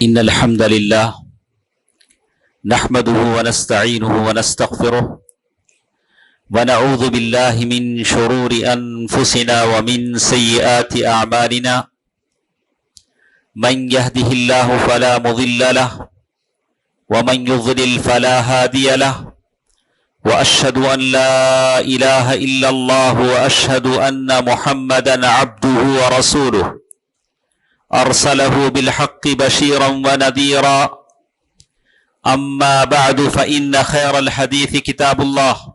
إن الحمد لله نحمده ونستعينه ونستغفره ونعوذ بالله من شرور أنفسنا ومن سيئات أعمالنا من يهده الله فلا مضل له ومن يضلل فلا هادي له وأشهد أن لا إله إلا الله وأشهد أن محمدا عبده ورسوله أرسله بالحق بشيرا ونذيرا أما بعد فإن خير الحديث كتاب الله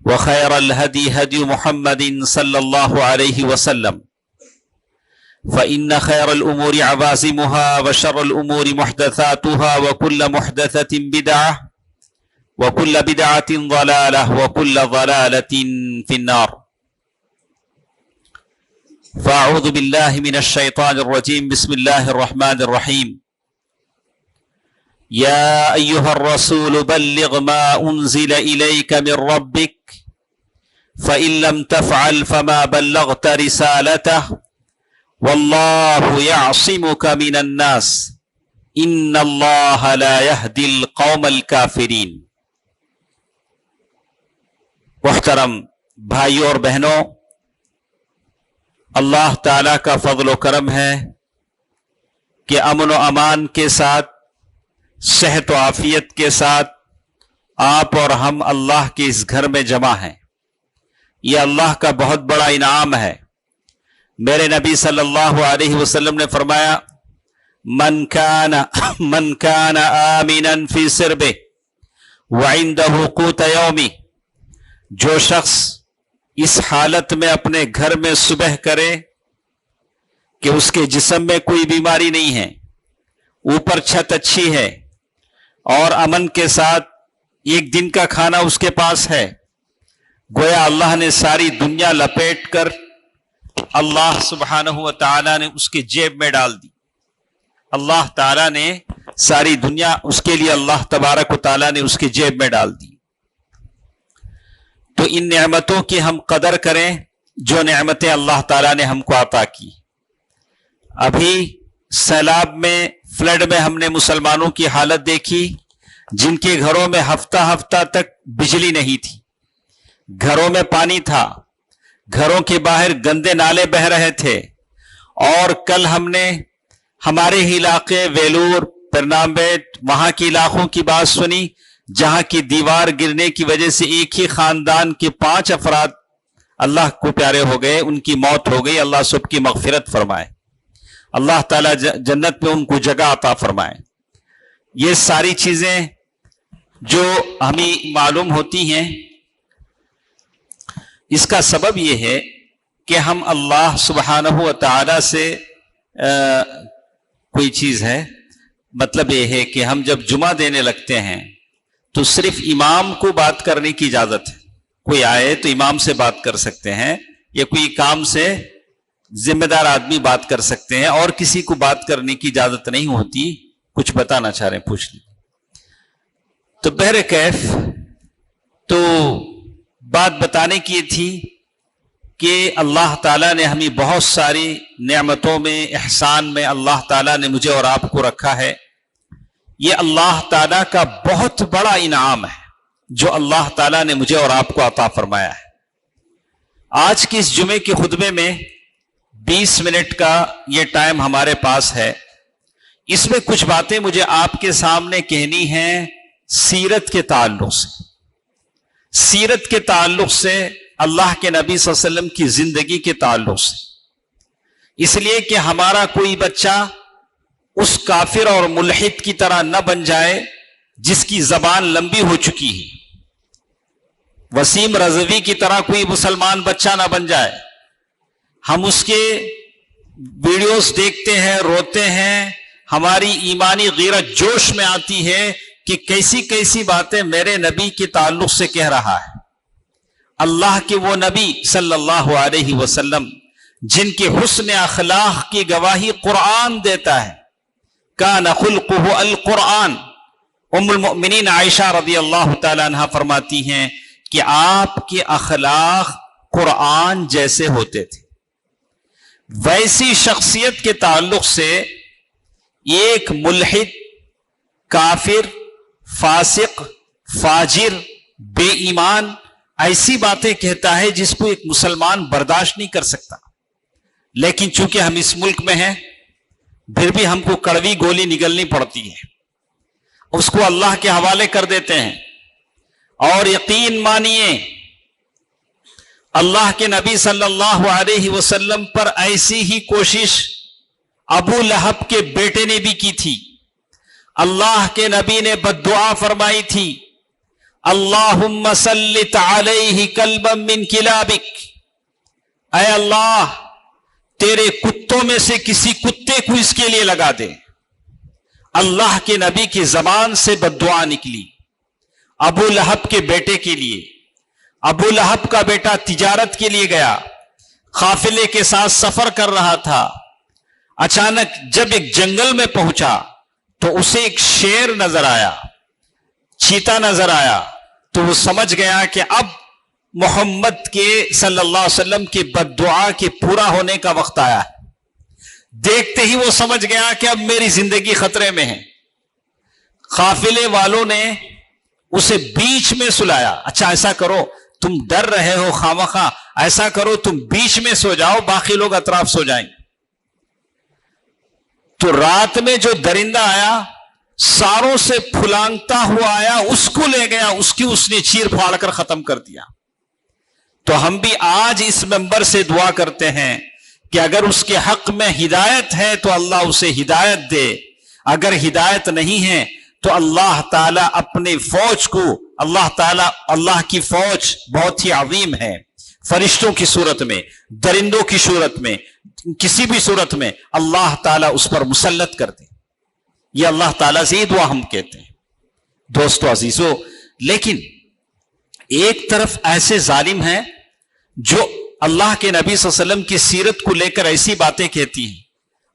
وخير الهدي هدي محمد صلى الله عليه وسلم فإن خير الأمور عوازمها وشر الأمور محدثاتها وكل محدثة بدعة وكل بدعة ضلالة وكل ضلالة في النار فأعوذ بالله من الشيطان الرجيم بسم الله الرحمن الرحيم يا أيها الرسول بلغ ما أنزل إليك من ربك فإن لم تفعل فما بلغت رسالته والله يعصمك من الناس إن الله لا يهدي القوم الكافرين۔ محترم بھائیوں اور بہنوں، اللہ تعالیٰ کا فضل و کرم ہے کہ امن و امان کے ساتھ، صحت و عافیت کے ساتھ آپ اور ہم اللہ کے اس گھر میں جمع ہیں۔ یہ اللہ کا بہت بڑا انعام ہے۔ میرے نبی صلی اللہ علیہ وسلم نے فرمایا من کان آمنا فی سربہ وعندہ قوت یومی، جو شخص اس حالت میں اپنے گھر میں صبح کرے کہ اس کے جسم میں کوئی بیماری نہیں ہے، اوپر چھت اچھی ہے اور امن کے ساتھ ایک دن کا کھانا اس کے پاس ہے، گویا اللہ نے ساری دنیا لپیٹ کر اللہ سبحانہ و تعالی نے اس کے جیب میں ڈال دی۔ اللہ تعالی نے ساری دنیا اس کے لیے اللہ تبارک و تعالی نے اس کے جیب میں ڈال دی۔ تو ان نعمتوں کی ہم قدر کریں جو نعمتیں اللہ تعالیٰ نے ہم کو عطا کی۔ ابھی سیلاب میں، فلڈ میں ہم نے مسلمانوں کی حالت دیکھی جن کے گھروں میں ہفتہ ہفتہ تک بجلی نہیں تھی، گھروں میں پانی تھا، گھروں کے باہر گندے نالے بہہ رہے تھے۔ اور کل ہم نے ہمارے ہی علاقے ویلور، پرنامبیٹ، وہاں کے علاقوں کی بات سنی جہاں کی دیوار گرنے کی وجہ سے ایک ہی خاندان کے 5 افراد اللہ کو پیارے ہو گئے، ان کی موت ہو گئی۔ اللہ سب کی مغفرت فرمائے، اللہ تعالیٰ جنت میں ان کو جگہ عطا فرمائے۔ یہ ساری چیزیں جو ہمیں معلوم ہوتی ہیں، اس کا سبب یہ ہے کہ ہم اللہ سبحانہ و تعالی سے کوئی چیز ہے، مطلب یہ ہے کہ ہم جب جمعہ دینے لگتے ہیں تو صرف امام کو بات کرنے کی اجازت ہے۔ کوئی آئے تو امام سے بات کر سکتے ہیں، یا کوئی کام سے ذمہ دار آدمی بات کر سکتے ہیں، اور کسی کو بات کرنے کی اجازت نہیں ہوتی۔ کچھ بتانا چاہ رہے ہیں، پوچھ لیں۔ تو بہرکیف تو بات بتانے کی تھی کہ اللہ تعالیٰ نے ہمیں بہت ساری نعمتوں میں، احسان میں اللہ تعالیٰ نے مجھے اور آپ کو رکھا ہے۔ یہ اللہ تعالیٰ کا بہت بڑا انعام ہے جو اللہ تعالیٰ نے مجھے اور آپ کو عطا فرمایا ہے۔ آج کی اس جمعے کے خطبے میں 20 منٹ کا یہ ٹائم ہمارے پاس ہے۔ اس میں کچھ باتیں مجھے آپ کے سامنے کہنی ہیں سیرت کے تعلق سے، سیرت کے تعلق سے، اللہ کے نبی صلی اللہ علیہ وسلم کی زندگی کے تعلق سے، اس لیے کہ ہمارا کوئی بچہ اس کافر اور ملحد کی طرح نہ بن جائے جس کی زبان لمبی ہو چکی ہے۔ وسیم رضوی کی طرح کوئی مسلمان بچہ نہ بن جائے۔ ہم اس کے ویڈیوز دیکھتے ہیں، روتے ہیں، ہماری ایمانی غیرت جوش میں آتی ہے کہ کیسی کیسی باتیں میرے نبی کے تعلق سے کہہ رہا ہے۔ اللہ کے وہ نبی صلی اللہ علیہ وسلم جن کے حسن اخلاق کی گواہی قرآن دیتا ہے، کان خلقہ القرآن۔ ام المؤمنین عائشہ رضی اللہ تعالی عنہ فرماتی ہیں کہ آپ کے اخلاق قرآن جیسے ہوتے تھے۔ ویسی شخصیت کے تعلق سے ایک ملحد، کافر، فاسق، فاجر، بے ایمان ایسی باتیں کہتا ہے جس کو ایک مسلمان برداشت نہیں کر سکتا، لیکن چونکہ ہم اس ملک میں ہیں پھر بھی ہم کو کڑوی گولی نگلنی پڑتی ہے، اس کو اللہ کے حوالے کر دیتے ہیں۔ اور یقین مانیے اللہ کے نبی صلی اللہ علیہ وسلم پر ایسی ہی کوشش ابو لہب کے بیٹے نے بھی کی تھی۔ اللہ کے نبی نے بد دعا فرمائی تھی، اللہم سلط علیہ کلبا من کلابک، اے اللہ تیرے کتوں میں سے کسی کتے کو اس کے لیے لگا دے۔ اللہ کے نبی کی زبان سے بد دعا نکلی ابو لہب کے بیٹے کے لیے۔ ابو لہب کا بیٹا تجارت کے لیے گیا، قافلے کے ساتھ سفر کر رہا تھا، اچانک جب ایک جنگل میں پہنچا تو اسے ایک شیر نظر آیا، چیتا نظر آیا، تو وہ سمجھ گیا کہ اب محمد کے صلی اللہ علیہ وسلم کی بد دعا کے پورا ہونے کا وقت آیا ہے۔ دیکھتے ہی وہ سمجھ گیا کہ اب میری زندگی خطرے میں ہے۔ قافلے والوں نے اسے بیچ میں سلایا، اچھا ایسا کرو تم ڈر رہے ہو خامخواہ، ایسا کرو تم بیچ میں سو جاؤ، باقی لوگ اطراف سو جائیں۔ تو رات میں جو درندہ آیا ساروں سے پھلانگتا ہوا آیا، اس کو لے گیا، اس نے چیر پھاڑ کر ختم کر دیا۔ تو ہم بھی آج اس منبر سے دعا کرتے ہیں کہ اگر اس کے حق میں ہدایت ہے تو اللہ اسے ہدایت دے، اگر ہدایت نہیں ہے تو اللہ تعالیٰ اپنے فوج کو، اللہ کی فوج بہت ہی عظیم ہے، فرشتوں کی صورت میں، درندوں کی صورت میں، کسی بھی صورت میں اللہ تعالیٰ اس پر مسلط کر دے۔ یہ اللہ تعالیٰ سے یہ دعا ہم کہتے ہیں۔ دوستو عزیزو، لیکن ایک طرف ایسے ظالم ہیں جو اللہ کے نبی صلی اللہ علیہ وسلم کی سیرت کو لے کر ایسی باتیں کہتی ہیں۔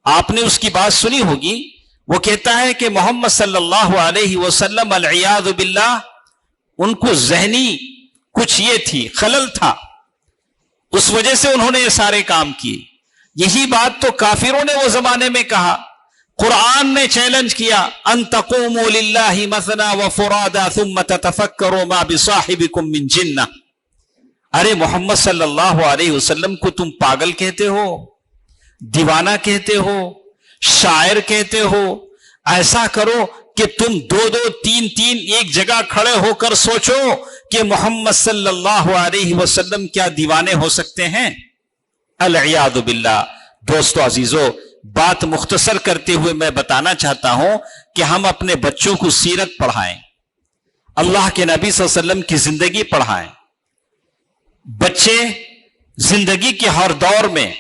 آپ نے اس کی بات سنی ہوگی، وہ کہتا ہے کہ محمد صلی اللہ علیہ وسلم العیاذ باللہ ان کو ذہنی کچھ یہ تھی، خلل تھا، اس وجہ سے انہوں نے یہ سارے کام کیے۔ یہی بات تو کافروں نے وہ زمانے میں کہا، قرآن نے چیلنج کیا، ان تقوموا للہ مثنا وفرادا ثم تتفکروا ما بصاحبکم من جنہ۔ ارے محمد صلی اللہ علیہ وسلم کو تم پاگل کہتے ہو، دیوانہ کہتے ہو، شاعر کہتے ہو، ایسا کرو کہ تم دو تین ایک جگہ کھڑے ہو کر سوچو کہ محمد صلی اللہ علیہ وسلم کیا دیوانے ہو سکتے ہیں؟ العیاذ باللہ۔ دوستو عزیزو، بات مختصر کرتے ہوئے میں بتانا چاہتا ہوں کہ ہم اپنے بچوں کو سیرت پڑھائیں، اللہ کے نبی صلی اللہ علیہ وسلم کی زندگی پڑھائیں۔ بچے زندگی کے ہر دور میں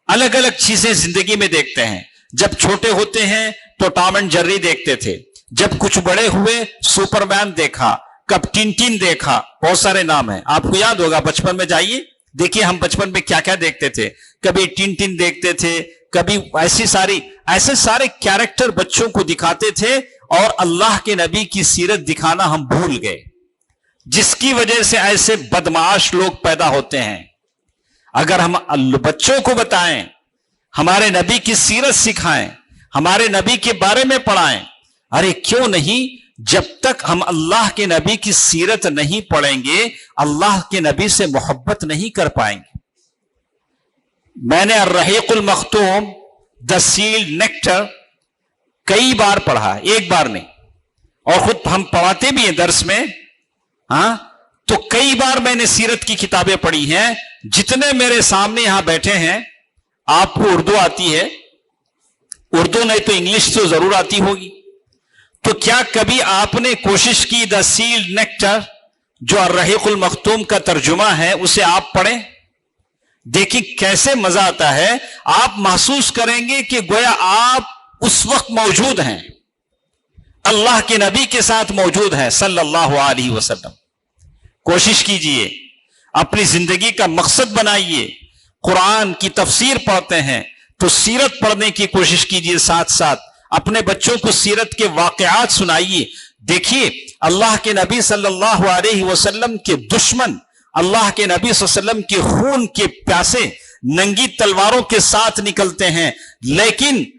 الگ الگ چیزیں زندگی میں دیکھتے ہیں۔ جب چھوٹے ہوتے ہیں تو ٹام اینڈ جیری دیکھتے تھے، جب کچھ بڑے ہوئے سپر مین دیکھا، کب ٹنٹن دیکھا، بہت سارے نام ہیں، آپ کو یاد ہوگا۔ بچپن میں جائیے دیکھیے ہم بچپن میں کیا کیا دیکھتے تھے، کبھی ٹنٹن دیکھتے تھے، کبھی ایسے سارے کیریکٹر بچوں کو دکھاتے تھے، اور اللہ کے نبی کی سیرت دکھانا ہم بھول گئے، جس کی وجہ سے ایسے بدمعاش لوگ پیدا ہوتے ہیں۔ اگر ہم بچوں کو بتائیں، ہمارے نبی کی سیرت سکھائیں، ہمارے نبی کے بارے میں پڑھائیں، ارے کیوں نہیں؟ جب تک ہم اللہ کے نبی کی سیرت نہیں پڑھیں گے، اللہ کے نبی سے محبت نہیں کر پائیں گے۔ میں نے الرحیق المختوم دا سیلڈ نیکٹر کئی بار پڑھا، ایک بار نہیں، اور خود ہم پڑھاتے بھی ہیں درس میں، تو کئی بار میں نے سیرت کی کتابیں پڑھی ہیں۔ جتنے میرے سامنے یہاں بیٹھے ہیں، آپ کو اردو آتی ہے، اردو نہیں تو انگلش تو ضرور آتی ہوگی، تو کیا کبھی آپ نے کوشش کی دا سیلڈ نیکٹر جو الرحیق المختوم کا ترجمہ ہے اسے آپ پڑھیں؟ دیکھیں کیسے مزہ آتا ہے، آپ محسوس کریں گے کہ گویا آپ اس وقت موجود ہیں، اللہ کے نبی کے ساتھ موجود ہیں صلی اللہ علیہ وسلم۔ کوشش کیجئے، اپنی زندگی کا مقصد بنائیے۔ قرآن کی تفسیر پڑھتے ہیں تو سیرت پڑھنے کی کوشش کیجئے، ساتھ ساتھ اپنے بچوں کو سیرت کے واقعات سنائیے۔ دیکھیے اللہ کے نبی صلی اللہ علیہ وسلم کے دشمن، اللہ کے نبی صلی اللہ علیہ وسلم کے خون کے پیاسے ننگی تلواروں کے ساتھ نکلتے ہیں، لیکن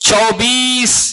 24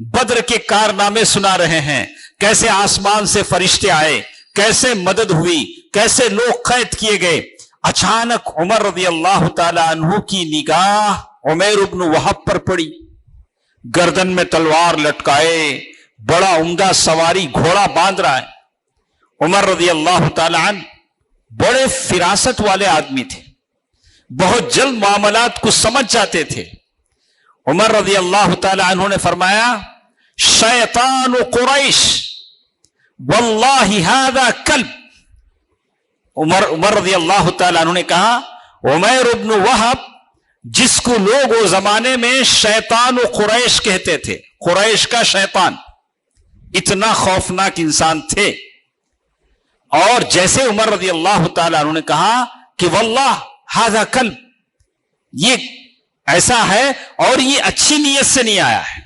بدر کے کارنامے سنا رہے ہیں، کیسے آسمان سے فرشتے آئے، کیسے مدد ہوئی، کیسے لوگ قید کیے گئے۔ اچانک عمر رضی اللہ تعالی عنہ کی نگاہ عمیر ابن وہب پر پڑی، گردن میں تلوار لٹکائے، بڑا عمدہ سواری گھوڑا باندھ رہا ہے۔ عمر رضی اللہ تعالی عنہ بڑے فراست والے آدمی تھے، بہت جلد معاملات کو سمجھ جاتے تھے۔ عمر رضی اللہ تعالی عنہ نے فرمایا، شیطان قریش واللہ ھذا کلب۔ عمر رضی اللہ تعالی عنہ نے کہا، عمیر ابن وہب جس کو لوگ وہ زمانے میں شیطان قریش کہتے تھے، قریش کا شیطان، اتنا خوفناک انسان تھے۔ اور جیسے عمر رضی اللہ تعالی عنہ نے کہا کہ واللہ ھذا کلب، یہ ایسا ہے اور یہ اچھی نیت سے نہیں آیا ہے۔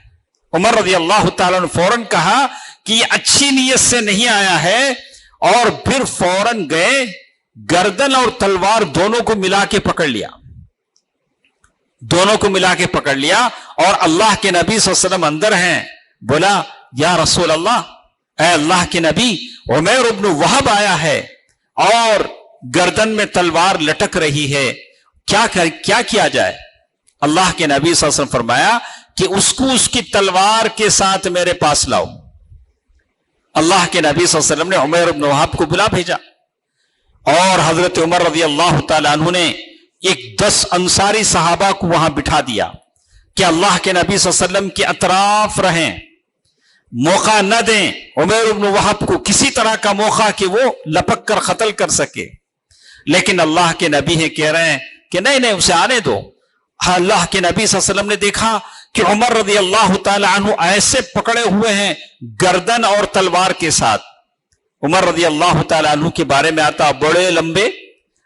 عمر رضی اللہ تعالیٰ نے فوراً کہا کہ یہ اچھی نیت سے نہیں آیا ہے، اور پھر فوراً گئے، گردن اور تلوار دونوں کو ملا کے پکڑ لیا، دونوں کو ملا کے پکڑ لیا، اور اللہ کے نبی صلی اللہ علیہ وسلم اندر ہیں۔ بولا، یا رسول اللہ، اے اللہ کے نبی، عمیر ابن وہب آیا ہے اور گردن میں تلوار لٹک رہی ہے، کیا کیا جائے؟ اللہ کے نبی صلی اللہ علیہ وسلم فرمایا کہ اس کو اس کی تلوار کے ساتھ میرے پاس لاؤ۔ اللہ کے نبی صلی اللہ علیہ وسلم نے عمیر بن وہب کو بلا بھیجا، اور حضرت عمر رضی اللہ تعالی عنہ نے ایک 10 انصاری صحابہ کو وہاں بٹھا دیا کہ اللہ کے نبی صلی اللہ علیہ وسلم کے اطراف رہیں، موقع نہ دیں عمیر بن وہب کو کسی طرح کا موقع کہ وہ لپک کر قتل کر سکے۔ لیکن اللہ کے نبی ہے کہہ رہے ہیں کہ نہیں نہیں، اسے آنے دو۔ اللہ کے نبی صلی اللہ علیہ وسلم نے دیکھا کہ عمر رضی اللہ تعالی عنہ ایسے پکڑے ہوئے ہیں گردن اور تلوار کے ساتھ۔ عمر رضی اللہ تعالی عنہ کے بارے میں آتا، بڑے لمبے،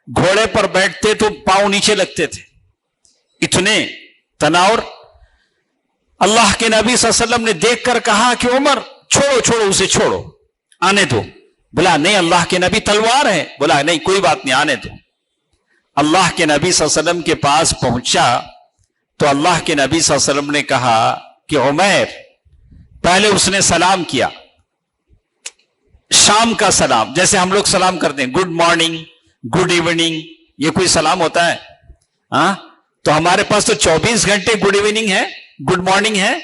گھوڑے پر بیٹھتے تو پاؤں نیچے لگتے تھے، اتنے تناور۔ اللہ کے نبی صلی اللہ علیہ وسلم نے دیکھ کر کہا کہ عمر چھوڑو اسے، چھوڑو، آنے دو۔ بولا نہیں اللہ کے نبی، تلوار ہے۔ بولا نہیں کوئی بات نہیں، آنے دو۔ اللہ کے نبی صلی اللہ علیہ وسلم کے پاس پہنچا تو اللہ کے نبی صلی اللہ علیہ وسلم نے کہا کہ عمیر، پہلے اس نے سلام کیا، شام کا سلام، جیسے ہم لوگ سلام کرتے ہیں، گڈ مارننگ، گڈ ایوننگ، یہ کوئی سلام ہوتا ہے؟ ہاں، تو ہمارے پاس تو 24 گھنٹے گڈ ایوننگ ہے، گڈ مارننگ ہے۔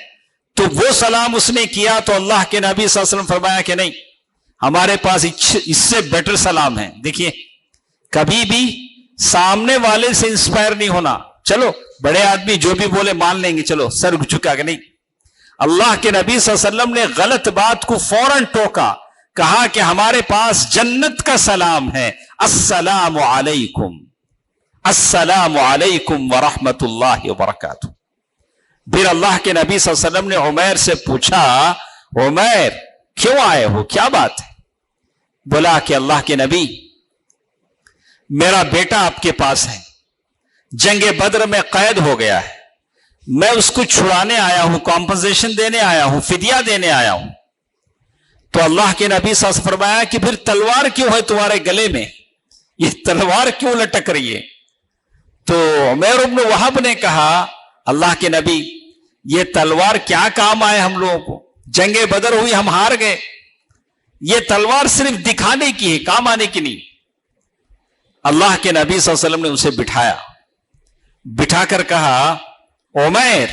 تو وہ سلام اس نے کیا تو اللہ کے نبی صلی اللہ علیہ وسلم فرمایا کہ نہیں، ہمارے پاس اس سے بیٹر سلام ہے۔ دیکھیے، کبھی بھی سامنے والے سے انسپائر نہیں ہونا، چلو بڑے آدمی جو بھی بولے مان لیں گے، چلو سر جھکا کے نہیں۔ اللہ کے نبی صلی اللہ علیہ وسلم نے غلط بات کو فوراً ٹوکا، کہا کہ ہمارے پاس جنت کا سلام ہے، السلام علیکم، السلام علیکم ورحمۃ اللہ وبرکاتہ۔ پھر اللہ کے نبی صلی اللہ علیہ وسلم نے عمیر سے پوچھا، عمیر کیوں آئے ہو، کیا بات ہے؟ بولا کہ اللہ کے نبی، میرا بیٹا آپ کے پاس ہے، جنگ بدر میں قید ہو گیا ہے، میں اس کو چھڑانے آیا ہوں، کمپنسیشن دینے آیا ہوں، فدیہ دینے آیا ہوں۔ تو اللہ کے نبی صلی اللہ علیہ وسلم فرمایا کہ پھر تلوار کیوں ہے تمہارے گلے میں، یہ تلوار کیوں لٹک رہی ہے؟ تو عمیر بن وہب نے کہا، اللہ کے نبی، یہ تلوار کیا کام آئے ہم لوگوں کو؟ جنگ بدر ہوئی، ہم ہار گئے، یہ تلوار صرف دکھانے کی ہے، کام آنے کی نہیں۔ اللہ کے نبی صلی اللہ علیہ وسلم نے اسے بٹھایا، بٹھا کر کہا، عمیر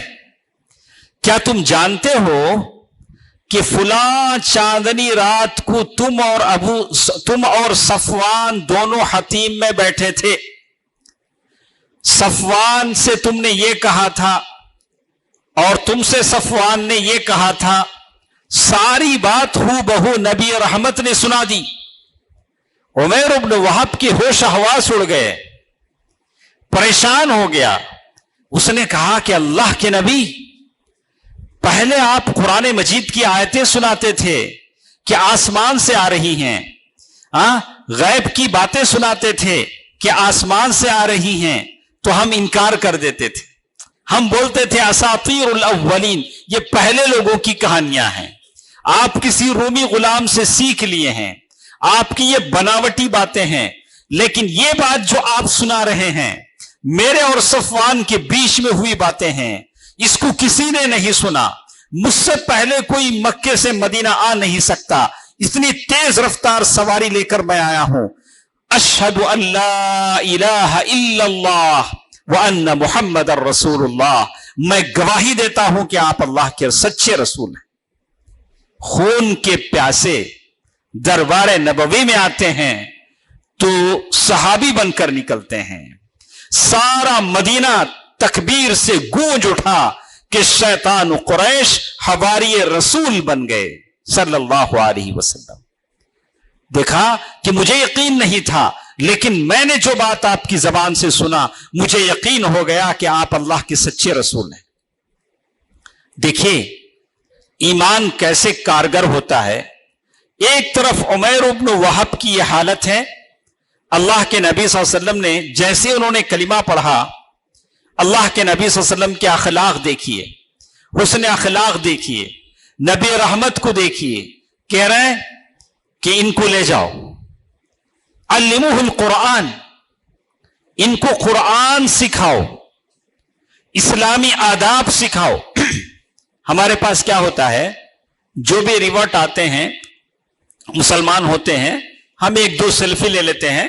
کیا تم جانتے ہو کہ فلاں چاندنی رات کو تم اور صفوان دونوں حتیم میں بیٹھے تھے، صفوان سے تم نے یہ کہا تھا اور تم سے صفوان نے یہ کہا تھا، ساری بات ہو بہو نبی رحمت نے سنا دی۔ عمیر بن وہب کے ہوش حواس اڑ گئے، پریشان ہو گیا۔ اس نے کہا کہ اللہ کے نبی، پہلے آپ قرآن مجید کی آیتیں سناتے تھے کہ آسمان سے آ رہی ہیں، غیب کی باتیں سناتے تھے کہ آسمان سے آ رہی ہیں، تو ہم انکار کر دیتے تھے، ہم بولتے تھے اساطیر الاولین، یہ پہلے لوگوں کی کہانیاں ہیں، آپ کسی رومی غلام سے سیکھ لیے ہیں، آپ کی یہ بناوٹی باتیں ہیں۔ لیکن یہ بات جو آپ سنا رہے ہیں میرے اور صفوان کے بیچ میں ہوئی باتیں ہیں، اس کو کسی نے نہیں سنا، مجھ سے پہلے کوئی مکے سے مدینہ آ نہیں سکتا، اتنی تیز رفتار سواری لے کر میں آیا ہوں۔ اشہد ان لا الہ الا اللہ وان محمد الرسول اللہ، میں گواہی دیتا ہوں کہ آپ اللہ کے سچے رسول ہیں۔ خون کے پیاسے دربار نبوی میں آتے ہیں تو صحابی بن کر نکلتے ہیں، سارا مدینہ تکبیر سے گونج اٹھا کہ شیطان و قریش حواری رسول بن گئے صلی اللہ علیہ وسلم۔ دیکھا کہ مجھے یقین نہیں تھا، لیکن میں نے جو بات آپ کی زبان سے سنا مجھے یقین ہو گیا کہ آپ اللہ کے سچے رسول ہیں۔ دیکھیے ایمان کیسے کارگر ہوتا ہے۔ ایک طرف عمیر ابن وہب کی یہ حالت ہے، اللہ کے نبی صلی اللہ علیہ وسلم نے جیسے انہوں نے کلمہ پڑھا، اللہ کے نبی صلی اللہ علیہ وسلم کے اخلاق دیکھیے، حسن اخلاق دیکھیے، نبی رحمت کو دیکھیے، کہہ رہے ہیں کہ ان کو لے جاؤ، علموہ القرآن، ان کو قرآن سکھاؤ، اسلامی آداب سکھاؤ۔ ہمارے پاس کیا ہوتا ہے، جو بھی ریورٹ آتے ہیں مسلمان ہوتے ہیں، ہم ایک دو سیلفی لے لیتے ہیں،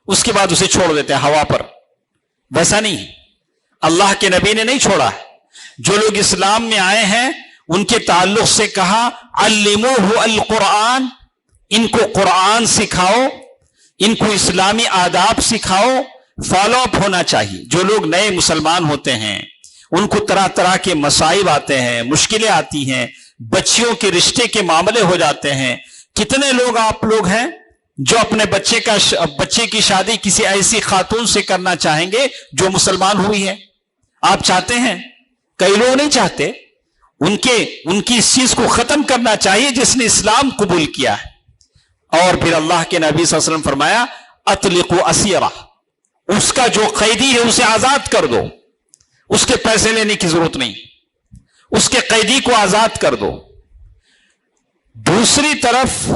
اس کے بعد اسے چھوڑ دیتے ہیں ہوا پر۔ ویسا نہیں، اللہ کے نبی نے نہیں چھوڑا ہے۔ جو لوگ اسلام میں آئے ہیں ان کے تعلق سے کہا علموہ القرآن، ان کو قرآن سکھاؤ، ان کو اسلامی آداب سکھاؤ، فالو اپ ہونا چاہیے۔ جو لوگ نئے مسلمان ہوتے ہیں ان کو طرح طرح کے مصائب آتے ہیں، مشکلیں آتی ہیں، بچیوں کے رشتے کے معاملے ہو جاتے ہیں۔ کتنے لوگ آپ لوگ ہیں جو اپنے بچے کی شادی کسی ایسی خاتون سے کرنا چاہیں گے جو مسلمان ہوئی ہے؟ آپ چاہتے ہیں؟ کئی لوگ نہیں چاہتے۔ ان کی اس چیز کو ختم کرنا چاہیے جس نے اسلام قبول کیا ہے۔ اور پھر اللہ کے نبی صلی اللہ علیہ وسلم فرمایا اطلقوا اسیرہ، اس کا جو قیدی ہے اسے آزاد کر دو، اس کے پیسے لینے کی ضرورت نہیں، اس کے قیدی کو آزاد کر دو۔ دوسری طرف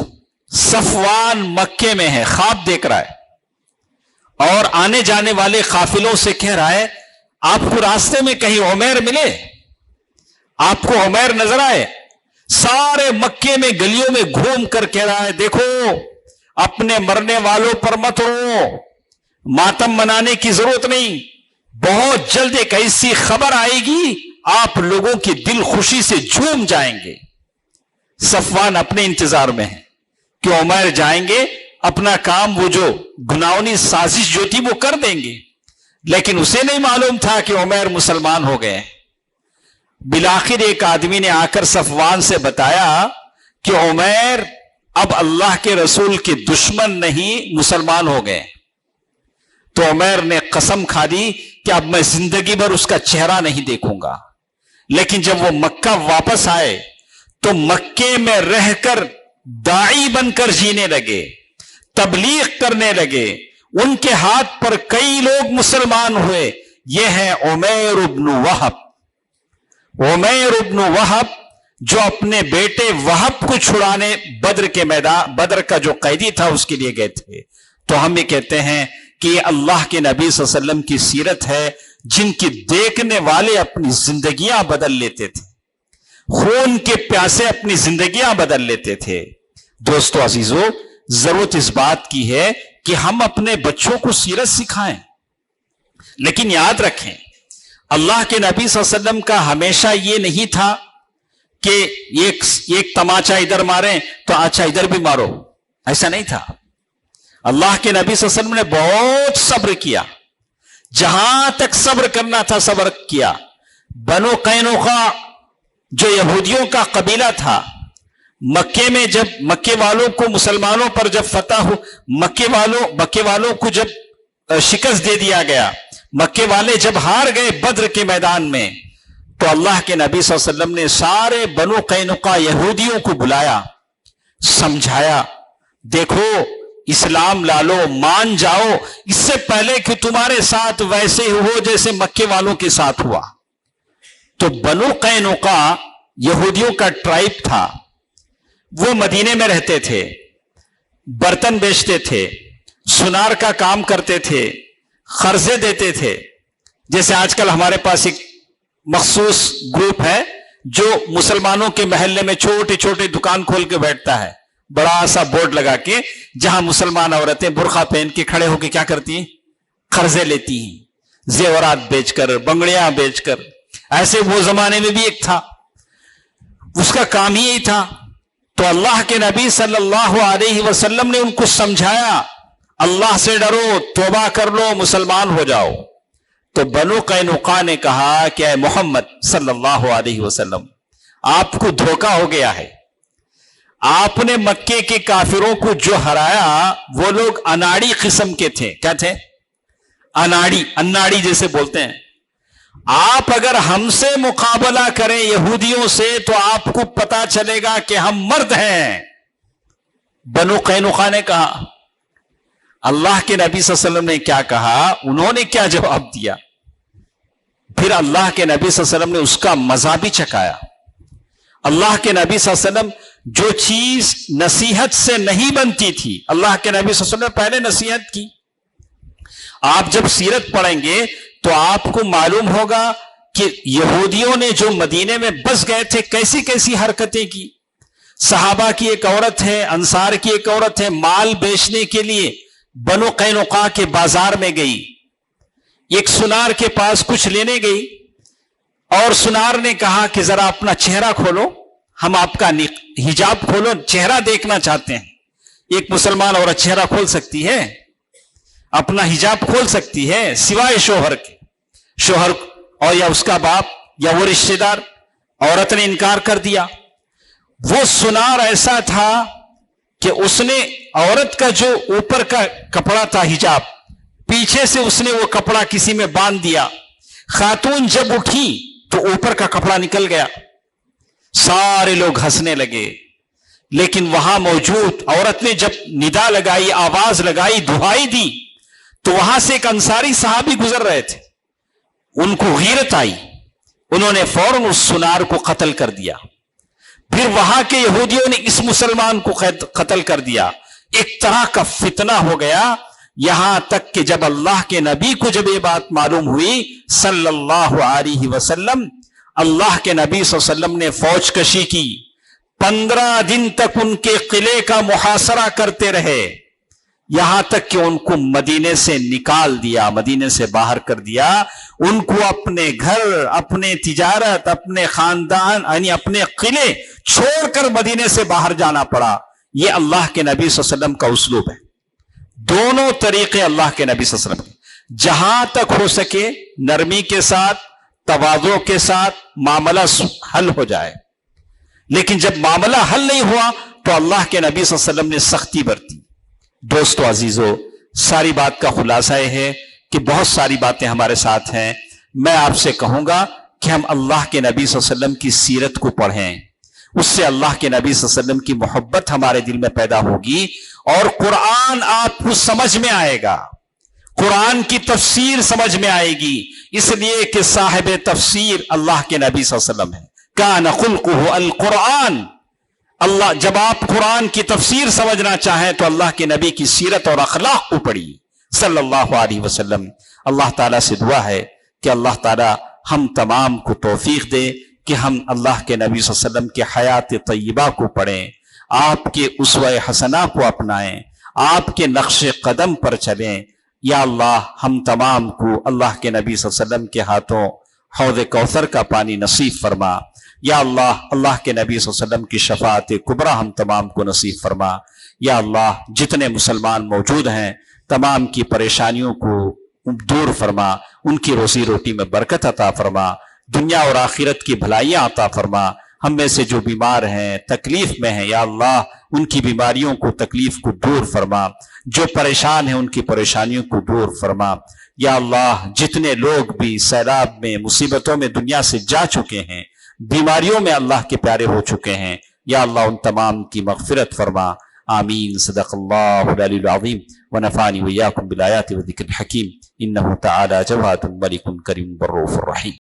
صفوان مکے میں ہے، خواب دیکھ رہا ہے اور آنے جانے والے قافلوں سے کہہ رہا ہے آپ کو راستے میں کہیں عمیر ملے، آپ کو عمیر نظر آئے؟ سارے مکے میں گلیوں میں گھوم کر کہہ رہا ہے دیکھو اپنے مرنے والوں پر مت رو، ماتم منانے کی ضرورت نہیں، بہت جلد ایک ایسی خبر آئے گی آپ لوگوں کے دل خوشی سے جھوم جائیں گے۔ صفوان اپنے انتظار میں ہے کہ عمیر جائیں گے، اپنا کام وہ جو گناہونی سازش جو تھی وہ کر دیں گے، لیکن اسے نہیں معلوم تھا کہ عمیر مسلمان ہو گئے۔ بالآخر ایک آدمی نے آ کر صفوان سے بتایا کہ عمیر اب اللہ کے رسول کے دشمن نہیں، مسلمان ہو گئے۔ تو عمیر نے قسم کھا دی کہ اب میں زندگی بھر اس کا چہرہ نہیں دیکھوں گا۔ لیکن جب وہ مکہ واپس آئے تو مکے میں رہ کر داعی بن کر جینے لگے، تبلیغ کرنے لگے، ان کے ہاتھ پر کئی لوگ مسلمان ہوئے۔ یہ ہے عمیر ابن وہب۔ عمیر ابن وہب جو اپنے بیٹے وہب کو چھڑانے بدر کے میدان، بدر کا جو قیدی تھا اس کے لیے گئے تھے۔ تو ہم یہ کہتے ہیں کہ یہ اللہ کے نبی صلی اللہ علیہ وسلم کی سیرت ہے، جن کی دیکھنے والے اپنی زندگیاں بدل لیتے تھے، خون کے پیاسے اپنی زندگیاں بدل لیتے تھے۔ دوستو عزیزو، ضرورت اس بات کی ہے کہ ہم اپنے بچوں کو سیرت سکھائیں، لیکن یاد رکھیں اللہ کے نبی صلی اللہ علیہ وسلم کا ہمیشہ یہ نہیں تھا کہ ایک تماچا ادھر ماریں تو اچھا ادھر بھی مارو، ایسا نہیں تھا۔ اللہ کے نبی صلی اللہ علیہ وسلم نے بہت صبر کیا، جہاں تک صبر کرنا تھا صبر کیا۔ بنو قینوقا جو یہودیوں کا قبیلہ تھا، مکے میں جب مکے والوں کو مسلمانوں پر جب فتح ہو، مکے والوں کو جب شکست دے دیا گیا، مکے والے جب ہار گئے بدر کے میدان میں، تو اللہ کے نبی صلی اللہ علیہ وسلم نے سارے بنو قینوقا یہودیوں کو بلایا، سمجھایا دیکھو اسلام لالو، مان جاؤ، اس سے پہلے کہ تمہارے ساتھ ویسے ہی ہو جیسے مکے والوں کے ساتھ ہوا۔ تو بنو قینوقا یہودیوں کا ٹرائب تھا، وہ مدینے میں رہتے تھے، برتن بیچتے تھے، سنار کا کام کرتے تھے، قرضے دیتے تھے۔ جیسے آج کل ہمارے پاس ایک مخصوص گروپ ہے جو مسلمانوں کے محلے میں چھوٹے چھوٹے دکان کھول کے بیٹھتا ہے، بڑا سا بورڈ لگا کے، جہاں مسلمان عورتیں برقع پہن کے کھڑے ہو کے کیا کرتی ہیں؟ قرضے لیتی ہیں، زیورات بیچ کر، بنگڑیاں بیچ کر. ایسے وہ زمانے میں بھی ایک تھا، اس کا کام ہی یہی تھا. تو اللہ کے نبی صلی اللہ علیہ وسلم نے ان کو سمجھایا، اللہ سے ڈرو، توبہ کر لو، مسلمان ہو جاؤ. تو بنو قینقاع نے کہا کہ اے محمد صلی اللہ علیہ وسلم، آپ کو دھوکہ ہو گیا ہے. آپ نے مکے کے کافروں کو جو ہرایا وہ لوگ اناڑی قسم کے تھے. کیا تھے؟ اناڑی جیسے بولتے ہیں. آپ اگر ہم سے مقابلہ کریں یہودیوں سے تو آپ کو پتا چلے گا کہ ہم مرد ہیں. بنو قینقاع نے کہا. اللہ کے نبی صلی اللہ علیہ وسلم نے کیا کہا؟ انہوں نے کیا جواب دیا؟ پھر اللہ کے نبی صلی اللہ علیہ وسلم نے اس کا مزہ بھی چکھایا. اللہ کے نبی صلی اللہ علیہ وسلم جو چیز نصیحت سے نہیں بنتی تھی، اللہ کے نبی صلی اللہ علیہ وسلم نے پہلے نصیحت کی. آپ جب سیرت پڑھیں گے تو آپ کو معلوم ہوگا کہ یہودیوں نے جو مدینے میں بس گئے تھے کیسی کیسی حرکتیں کی. صحابہ کی ایک عورت ہے، انصار کی ایک عورت ہے، مال بیچنے کے لیے بنو قینقاع کے بازار میں گئی. ایک سنار کے پاس کچھ لینے گئی اور سنار نے کہا کہ ذرا اپنا چہرہ کھولو، ہم آپ کا حجاب کھولو، چہرہ دیکھنا چاہتے ہیں. ایک مسلمان عورت چہرہ کھول سکتی ہے؟ اپنا حجاب کھول سکتی ہے سوائے شوہر کے؟ شوہر اور یا اس کا باپ یا وہ رشتہ دار. عورت نے انکار کر دیا. وہ سنار ایسا تھا کہ اس نے عورت کا جو اوپر کا کپڑا تھا حجاب، پیچھے سے اس نے وہ کپڑا کسی میں باندھ دیا. خاتون جب اٹھی تو اوپر کا کپڑا نکل گیا. سارے لوگ ہنسنے لگے. لیکن وہاں موجود عورت نے جب ندا لگائی، آواز لگائی، دہائی دی، تو وہاں سے ایک انصاری صحابی گزر رہے تھے. ان کو غیرت آئی، انہوں نے فوراً اس سنار کو قتل کر دیا. پھر وہاں کے یہودیوں نے اس مسلمان کو قتل کر دیا. ایک طرح کا فتنہ ہو گیا، یہاں تک کہ جب اللہ کے نبی کو جب یہ بات معلوم ہوئی صلی اللہ علیہ وسلم، اللہ کے نبی صلی اللہ علیہ وسلم نے فوج کشی کی. 15 دن تک ان کے قلعے کا محاصرہ کرتے رہے، یہاں تک کہ ان کو مدینے سے نکال دیا، مدینے سے باہر کر دیا. ان کو اپنے گھر، اپنے تجارت، اپنے خاندان، یعنی اپنے قلعے چھوڑ کر مدینے سے باہر جانا پڑا. یہ اللہ کے نبی صلی اللہ علیہ وسلم کا اسلوب ہے. دونوں طریقے اللہ کے نبی صلی اللہ علیہ وسلم کے، جہاں تک ہو سکے نرمی کے ساتھ، تواضع کے ساتھ معاملہ حل ہو جائے. لیکن جب معاملہ حل نہیں ہوا تو اللہ کے نبی صلی اللہ علیہ وسلم نے سختی برتی. دوستو عزیزو، ساری بات کا خلاصہ یہ ہے کہ بہت ساری باتیں ہمارے ساتھ ہیں. میں آپ سے کہوں گا کہ ہم اللہ کے نبی صلی اللہ علیہ وسلم کی سیرت کو پڑھیں. اس سے اللہ کے نبی صلی اللہ علیہ وسلم کی محبت ہمارے دل میں پیدا ہوگی اور قرآن آپ کو سمجھ میں آئے گا، قرآن کی تفسیر سمجھ میں آئے گی. اس لیے کہ صاحب تفسیر اللہ کے نبی صلی اللہ علیہ وسلم ہے. کان خلقہ القرآن. اللہ جب آپ قرآن کی تفسیر سمجھنا چاہیں تو اللہ کے نبی کی سیرت اور اخلاق کو پڑھیے صلی اللہ علیہ وسلم. اللہ تعالیٰ سے دعا ہے کہ اللہ تعالیٰ ہم تمام کو توفیق دے کہ ہم اللہ کے نبی صلی اللہ علیہ وسلم کے حیات طیبہ کو پڑھیں، آپ کے اسوہ حسنہ کو اپنائیں، آپ کے نقش قدم پر چلیں. یا اللہ ہم تمام کو اللہ کے نبی صلی اللہ علیہ وسلم کے ہاتھوں حوض کوثر کا پانی نصیب فرما. یا اللہ اللہ کے نبی صلی اللہ علیہ وسلم کی شفاعت کبریٰ ہم تمام کو نصیب فرما. یا اللہ جتنے مسلمان موجود ہیں تمام کی پریشانیوں کو دور فرما، ان کی روزی روٹی میں برکت عطا فرما، دنیا اور آخرت کی بھلائیاں عطا فرما. ہم میں سے جو بیمار ہیں، تکلیف میں ہیں، یا اللہ ان کی بیماریوں کو، تکلیف کو دور فرما. جو پریشان ہیں ان کی پریشانیوں کو دور فرما. یا اللہ جتنے لوگ بھی سیلاب میں، مصیبتوں میں دنیا سے جا چکے ہیں، بیماریوں میں اللہ کے پیارے ہو چکے ہیں، یا اللہ ان تمام کی مغفرت فرما. آمین. صدق اللہ العلی العظیم ونفعنی وإياکم بالآیات والذکر الحکیم. انہ تعالی جواد ملک کریم بالرؤوف الرحیم.